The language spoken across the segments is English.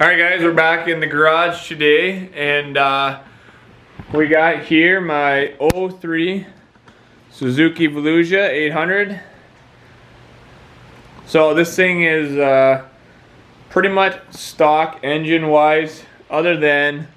Alright guys, we're back in the garage today, and we got here my 03 Suzuki Volusia 800. So this thing is pretty much stock engine wise, other than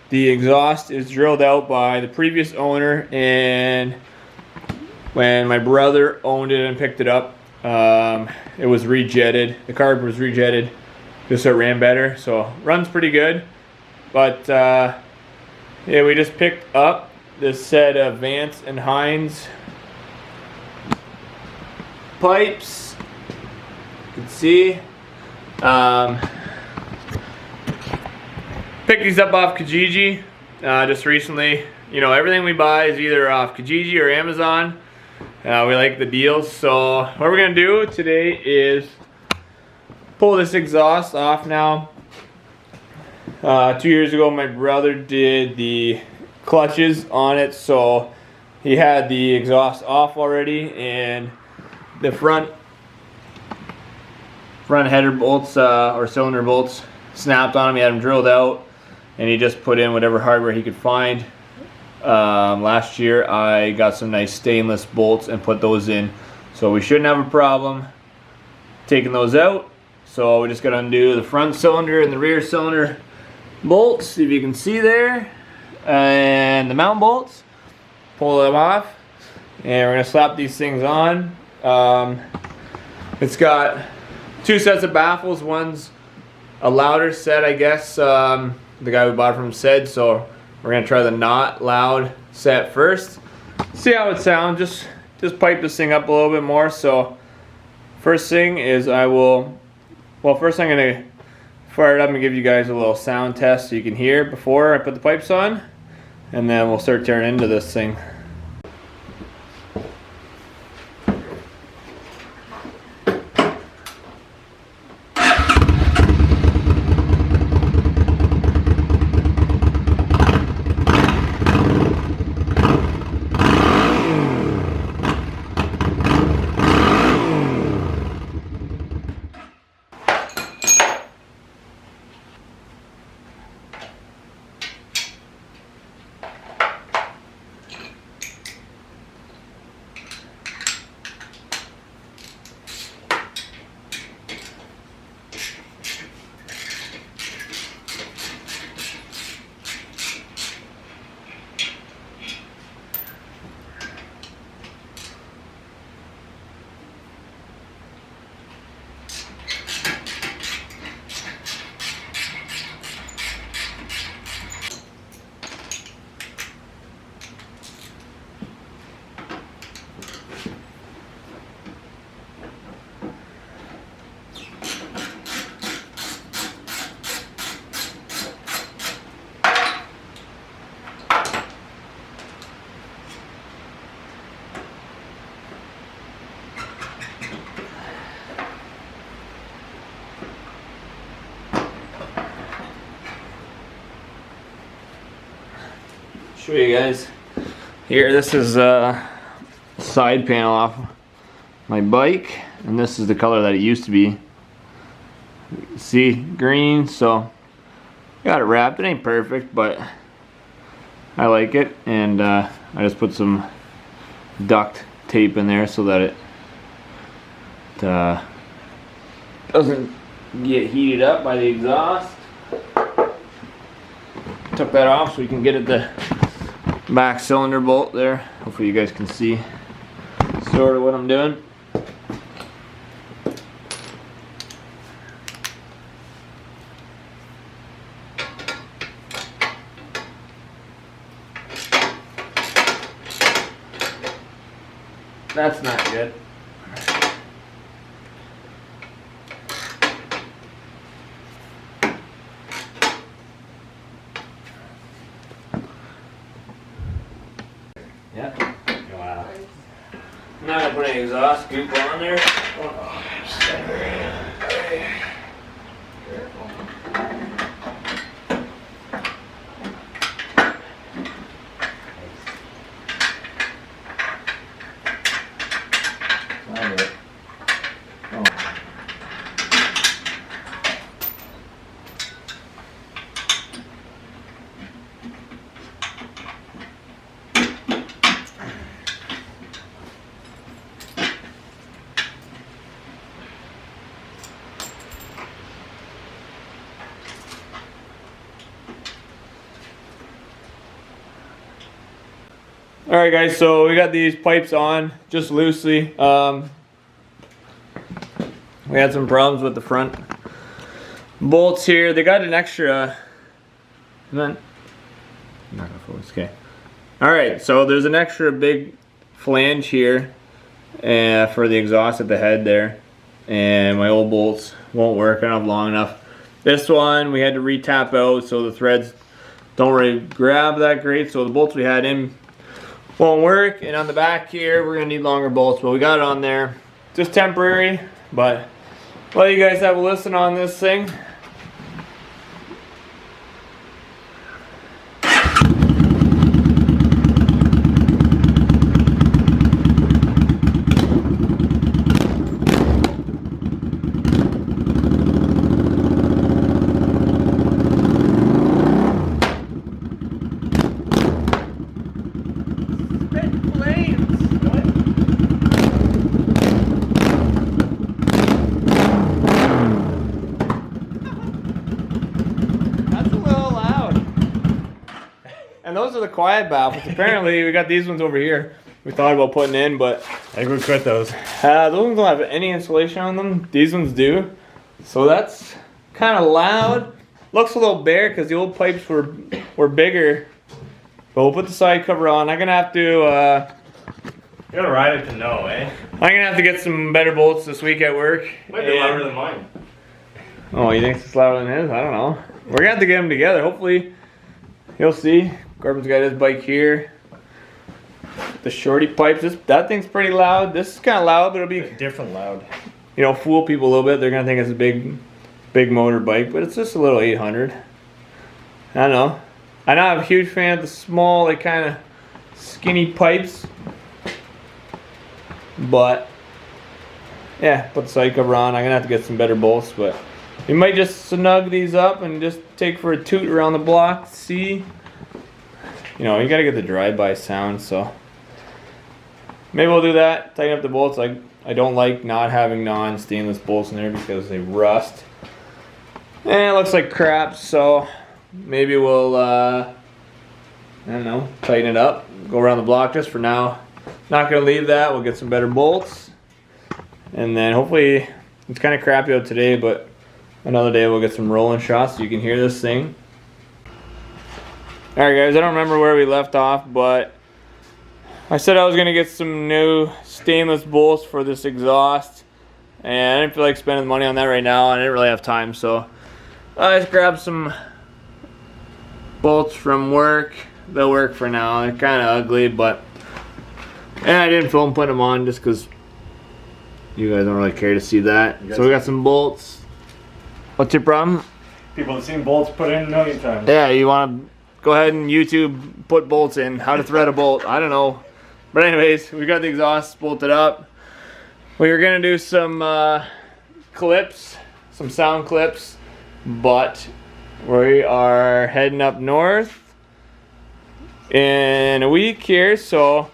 the exhaust is drilled out by the previous owner, and when my brother owned it and picked it up, it was rejetted. The carb was rejetted just so it ran better, so runs pretty good. But yeah, we just picked up this set of Vance and Hines pipes. You can see. Picked these up off Kijiji just recently. You know, everything we buy is either off Kijiji or Amazon. We like the deals. So what we're gonna do today is pull this exhaust off now. 2 years ago my brother did the clutches on it, so he had the exhaust off already, and the front header bolts or cylinder bolts snapped on him. He had them drilled out, and he just put in whatever hardware he could find. Last year I got some nice stainless bolts and put those in, so we shouldn't have a problem taking those out. So we just got to undo the front cylinder and the rear cylinder bolts, see if you can see there, and the mount bolts. Pull them off, and we're going to slap these things on. It's got two sets of baffles. One's a louder set, I guess, the guy we bought from said, so we're going to try the not loud set first. See how it sounds. Just pipe this thing up a little bit more. So first thing is first I'm going to fire it up and give you guys a little sound test so you can hear before I put the pipes on, and then we'll start tearing into this thing. Show you guys here. This is a side panel off my bike, and this is the color that it used to be. See, green. So got it wrapped. It ain't perfect, but I like it, and I just put some duct tape in there so that it doesn't get heated up by the exhaust. Took that off so we can get at the back cylinder bolt there. Hopefully you guys can see sort of what I'm doing. That's not good. Yeah. Wow. I'm not gonna put any exhaust scoop on there. Oh, Alright guys, so we got these pipes on just loosely. We had some problems with the front bolts here. They got an extra, I'm not gonna focus, okay. Alright, so there's an extra big flange here for the exhaust at the head there. And my old bolts won't work, I don't have long enough. This one we had to re-tap out so the threads don't really grab that great. So the bolts we had in won't work. And on the back here, we're gonna need longer bolts, but we got it on there. Just temporary, but let you guys have a listen on this thing. And those are the quiet baffles. Apparently, we got these ones over here. We thought about putting in, but I think we quit those. Those ones don't have any insulation on them. These ones do. So that's kind of loud. Looks a little bare because the old pipes were bigger. But we'll put the side cover on. I'm gonna have to. You gotta ride it to know, eh? I'm gonna have to get some better bolts this week at work. Might be louder than mine. Oh, you think it's louder than his? I don't know. We're gonna have to get them together. Hopefully, you'll see. Corbin's got his bike here. The shorty pipes. That thing's pretty loud. This is kind of loud, but it'll be different loud. You know, fool people a little bit. They're gonna think it's a big motor bike, but it's just a little 800. I don't know. I'm not a huge fan of the small, like kind of skinny pipes. But yeah, put the side cover on. I'm gonna have to get some better bolts, but we might just snug these up and just take for a toot around the block. See, you know, you gotta get the drive-by sound, so maybe we'll do that. Tighten up the bolts. I don't like not having non-stainless bolts in there because they rust. And it looks like crap, so maybe we'll, I don't know, tighten it up, go around the block just for now. Not gonna leave that, we'll get some better bolts. And then hopefully, it's kind of crappy out today, but another day we'll get some rolling shots so you can hear this thing. Alright guys, I don't remember where we left off, but I said I was gonna get some new stainless bolts for this exhaust. And I didn't feel like spending money on that right now, I didn't really have time, so I just grabbed some bolts from work. They'll work for now. They're kind of ugly, but and I didn't film putting them on just because you guys don't really care to see that. So we got some bolts. What's your problem? People have seen bolts put in a million times. Yeah, you want to go ahead and YouTube put bolts in. How to thread a bolt. I don't know. But anyways, we got the exhaust bolted up. We were going to do some clips, some sound clips. But we are heading up north in a week here, so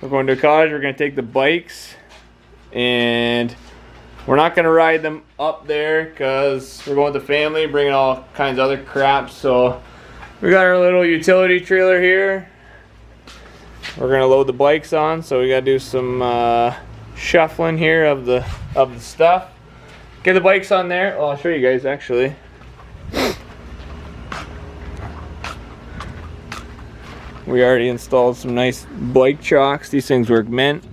we're going to a cottage. We're going to take the bikes and we're not going to ride them up there because we're going with the family, bringing all kinds of other crap. So we got our little utility trailer here. We're going to load the bikes on, so we got to do some shuffling here of the stuff. Get the bikes on there. Well, I'll show you guys actually. We already installed some nice bike chocks. These things work mint.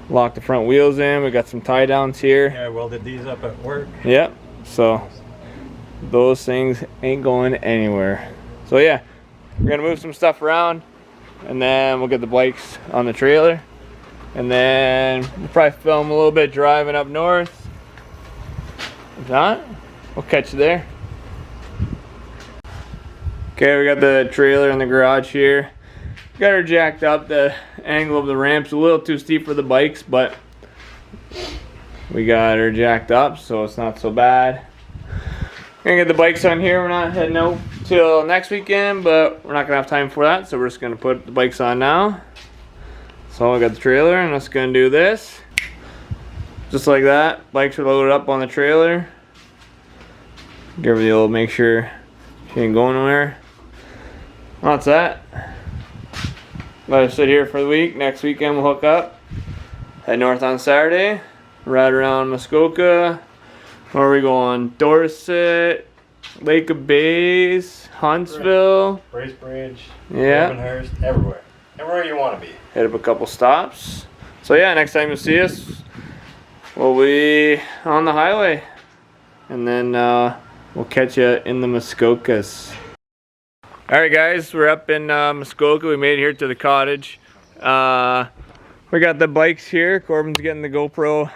Lock the front wheels in. We got some tie downs here. Yeah, I welded these up at work. Yep. So those things ain't going anywhere. So yeah, we're gonna move some stuff around and then we'll get the bikes on the trailer. And then we'll probably film a little bit driving up north. If not, we'll catch you there. Okay, we got the trailer in the garage here. Got her jacked up. The angle of the ramp's a little too steep for the bikes, but we got her jacked up, so it's not so bad. Gonna get the bikes on here. We're not heading out till next weekend, but we're not gonna have time for that, so we're just gonna put the bikes on now. So I got the trailer, and I'm just gonna do this. Just like that. Bikes are loaded up on the trailer. Give her the old make sure she ain't going nowhere. Well, that's that. let us sit here for the week. Next weekend we'll hook up. Head north on Saturday. Ride around Muskoka. Where are we going? Dorset, Lake of Bays, Huntsville. Bracebridge, Yeah. Ravenhurst, everywhere. Everywhere you want to be. Hit up a couple stops. So yeah, next time you see us, we'll be on the highway. And then we'll catch you in the Muskokas. Alright guys, we're up in Muskoka. We made it here to the cottage. We got the bikes here. Corbin's getting the GoPro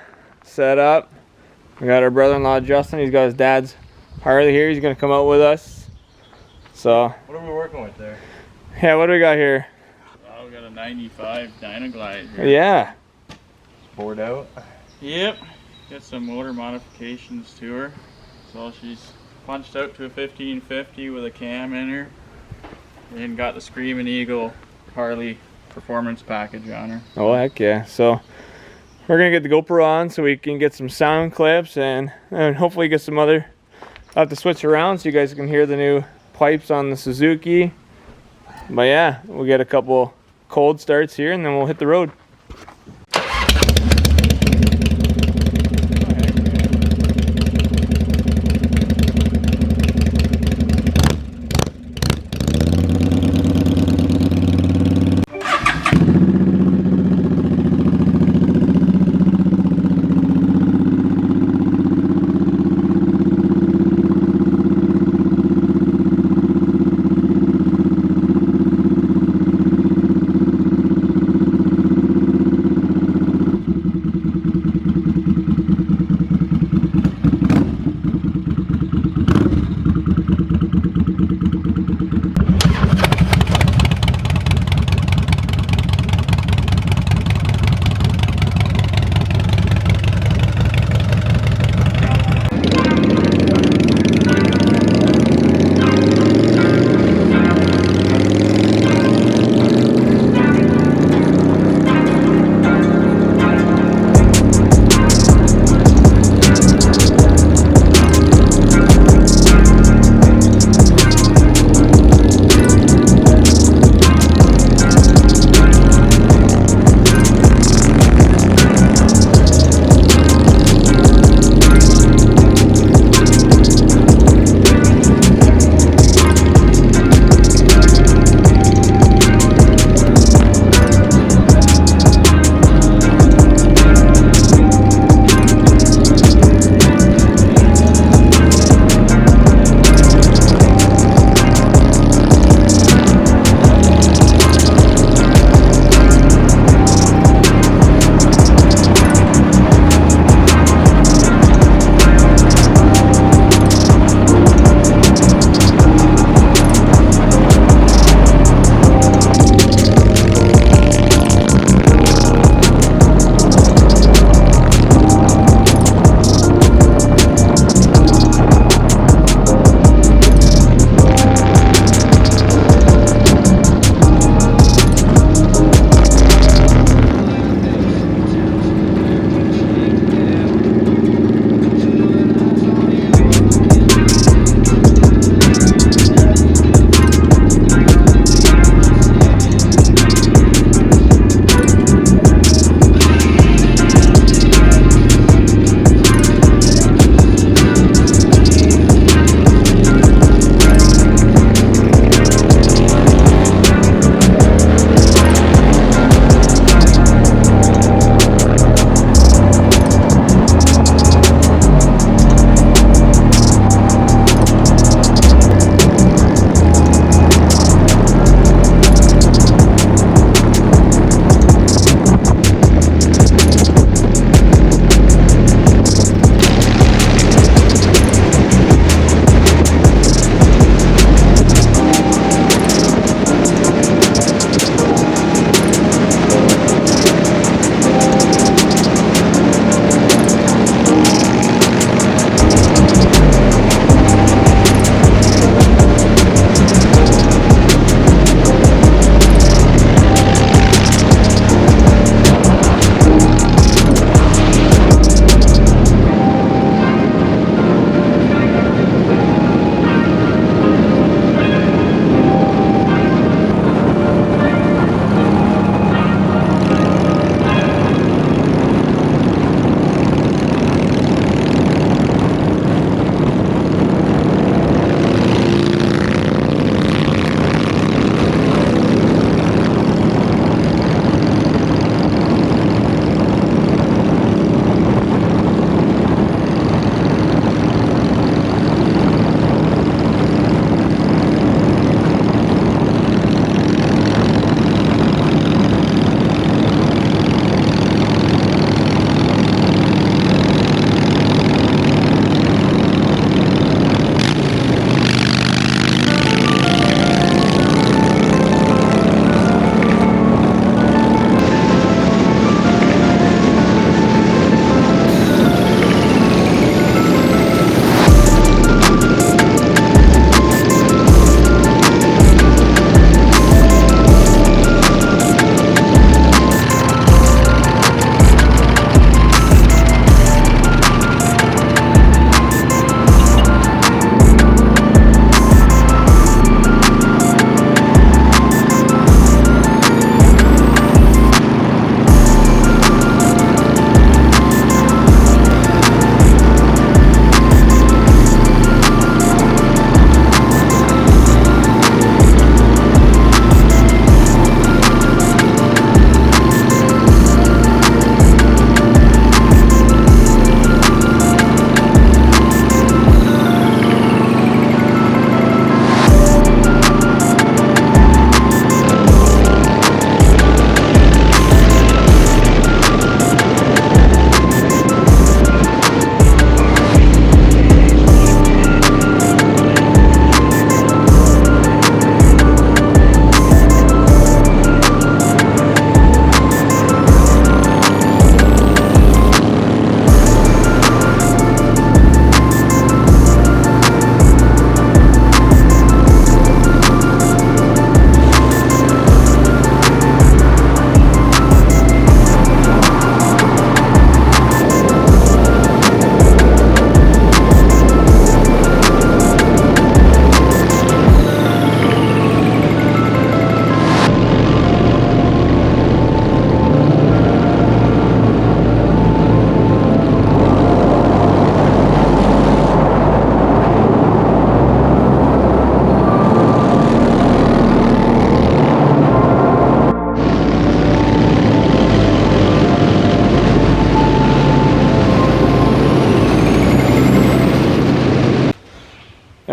set up. We got our brother-in-law Justin. He's got his dad's Harley here. He's gonna come out with us. So What are we working with there? yeah, what do we got here? We got a 95 Dynaglide here. Yeah. Bored out. Yep. Got some motor modifications to her. So she's punched out to a 1550 with a cam in her. And got the Screaming Eagle Harley performance package on her. Oh heck yeah. So we're gonna get the GoPro on so we can get some sound clips and hopefully get some other. I'll have to switch around so you guys can hear the new pipes on the Suzuki. But yeah, we'll get a couple cold starts here and then we'll hit the road.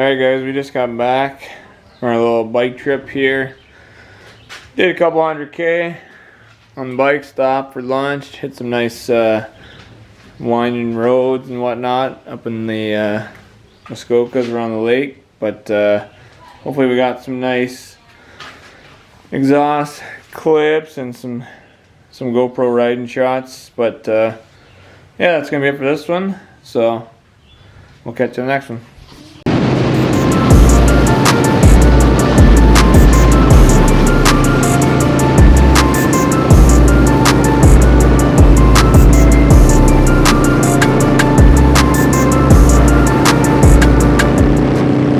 Alright guys, we just got back from our little bike trip here. Did a couple 100K on the bike, stopped for lunch, hit some nice winding roads and whatnot up in the Muskokas around the lake. But hopefully we got some nice exhaust clips and some GoPro riding shots. But yeah, that's gonna be it for this one. So we'll catch you in the next one.